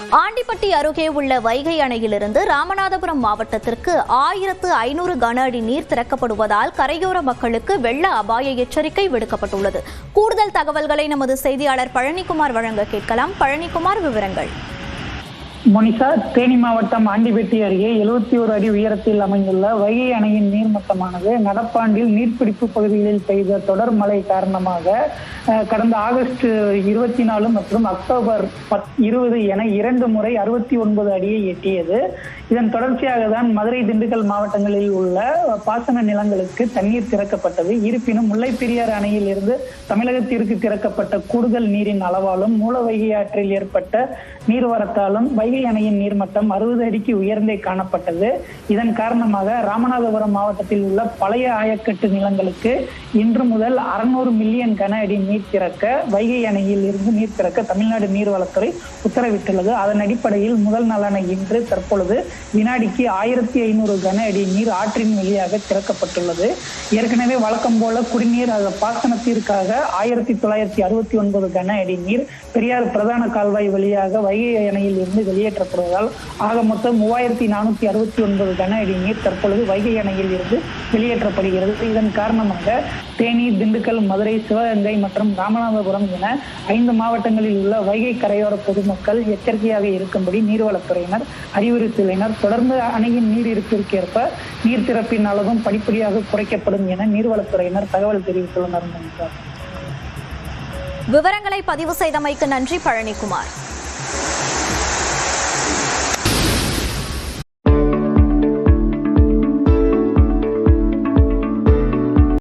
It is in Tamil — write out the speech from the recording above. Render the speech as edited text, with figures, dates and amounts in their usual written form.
ஆண்டிப்பட்டி அருகே உள்ள வைகை அணையிலிருந்து ராமநாதபுரம் மாவட்டத்திற்கு 1500 கன அடி நீர் திறக்கப்படுவதால் கரையோர மக்களுக்கு வெள்ள அபாய எச்சரிக்கை விடுக்கப்பட்டுள்ளது. கூடுதல் தகவல்களை நமது செய்தியாளர் பழனிக்குமார் வழங்க கேட்கலாம். பழனிக்குமார், விவரங்கள். மோனிஷா, தேனி மாவட்டம் ஆண்டிப்பட்டி அருகே 71 அடி உயரத்தில் அமைந்துள்ள வைகை அணையின் நீர்மட்டமானது நடப்பாண்டில் நீர்பிடிப்பு பகுதிகளில் பெய்த தொடர் மழை காரணமாக கடந்த ஆகஸ்ட் 24 மற்றும் அக்டோபர் 20 என 2 முறை 69 அடியை எட்டியது. இதன் தொடர்ச்சியாக தான் மதுரை, திண்டுக்கல் மாவட்டங்களில் உள்ள பாசன நிலங்களுக்கு தண்ணீர் திறக்கப்பட்டது. இருப்பினும் முல்லை பெரியாறு அணையில் இருந்து தமிழகத்திற்கு திறக்கப்பட்ட கூடுதல் நீரின் அளவாலும் மூல வைகை ஆற்றில் ஏற்பட்ட நீர்வரத்தாலும் வைகை அணையின் நீர்மட்டம் 60 அடிக்கு உயர்ந்தே காணப்பட்டது. இதன் காரணமாக ராமநாதபுரம் மாவட்டத்தில் உள்ள பழைய ஆயக்கட்டு நிலங்களுக்கு இன்று முதல் 600 மில்லியன் கன அடி நீர் திறக்க வைகை அணையில் இருந்து நீர் திறக்க தமிழ்நாடு நீர்வளத்துறை உத்தரவிட்டுள்ளது. அதன் அடிப்படையில் முதல் நாளான இன்று தற்பொழுது வினாடிக்கு 1500 கன அடி நீர் ஆற்றின் வழியாக திறக்கப்பட்டுள்ளது. ஏற்கனவே வழக்கம் போல குடிநீர் பாசனத்திற்காக 1969 கன அடி நீர் பெரியாறு பிரதான கால்வாய் வழியாக வைகை அணையில் இருந்து வெளியேற்றப்படுவதால் ஆக மொத்தம் 3469 கன அடி நீர் தற்பொழுது வைகை அணையில் இருந்து வெளியேற்றப்படுகிறது. இதன் காரணமாக தேனி, திண்டுக்கல், மதுரை, சிவகங்கை மற்றும் ராமநாதபுரம் என 5 மாவட்டங்களில் உள்ள வைகை கரையோர பொதுமக்கள் எச்சரிக்கையாக இருக்கும்படி நீர்வளத்துறையினர் அறிவுறுத்தியுள்ளனர். தொடர்ந்து அணையின் நீர் இருப்பிற்கேற்ப நீர் திறப்பின் அளவும் படிப்படியாக குறைக்கப்படும் என நீர்வளத்துறையினர் தகவல் தெரிவித்துள்ளனர். விவரங்களை பதிவு செய்தமைக்கு நன்றி பழனிக்குமார்.